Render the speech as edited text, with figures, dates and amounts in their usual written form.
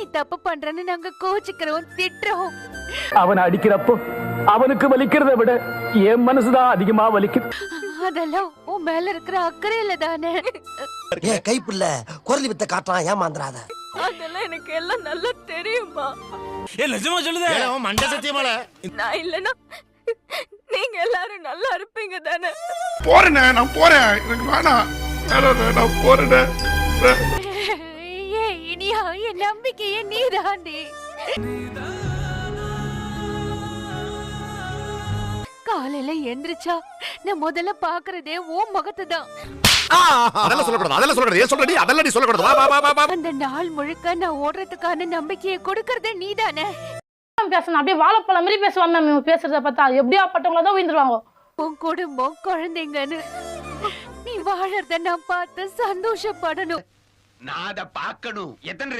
நீ தப்பு பண்றன்னு நாங்க கோச்சிக்கிறோம், திட்டுறோம். அவனை அடிக்கிறப்போ அவனுக்கு வலிக்கிறத விட என் மனசுதான் அதிகமா வலிக்குது. அதெல்லாம் உன் மேல இருக்கிற அக்கறையில தானே. ஏன் கைப்புள்ள குரலி வித்த காட்டலாம், ஏமாந்துறாத. அதெல்லாம் எனக்கு எல்லாம் நல்லா தெரியுமா. நிஜமா சொல்லுதே மண்ட சத்தியமால. நான் இல்லனா நீங்க எல்லாரும் நல்லா இருப்பீங்க தானே. போறேனே, நான் போறேன், எனக்கு வேணாம், நான் போறேனே. இனியா என் நம்பிக்கையே நீதாண்டி. காலையில எந்திரிச்சா நான் முதல்ல பாக்குறதே உன் முகத்தை தான். அதெல்லாம் சொல்லக்கூடாது, அதெல்லாம் சொல்லக்கூடாது. ஏன் சொல்றடி? அதெல்லாம் நீ சொல்லக்கூடாது. வா வா வா வா. அந்த நாள் முழுக்க நான் ஓடுறதுக்கான நம்பிக்கையை கொடுக்கறதே நீதானே. பேசணும் அப்படியே வாழைப்பழம் மாதிரி பேசுவாங்க மேம். இவங்க பேசுறத பார்த்தா எப்படியா பட்டவங்கள தான் உயிர்ந்துருவாங்க. உன் குடும்பம் குழந்தைங்கன்னு நீ வாழறத நான் பார்த்து சந்தோஷப்படணும். நான் அத பார்க்கணும். எத்தனை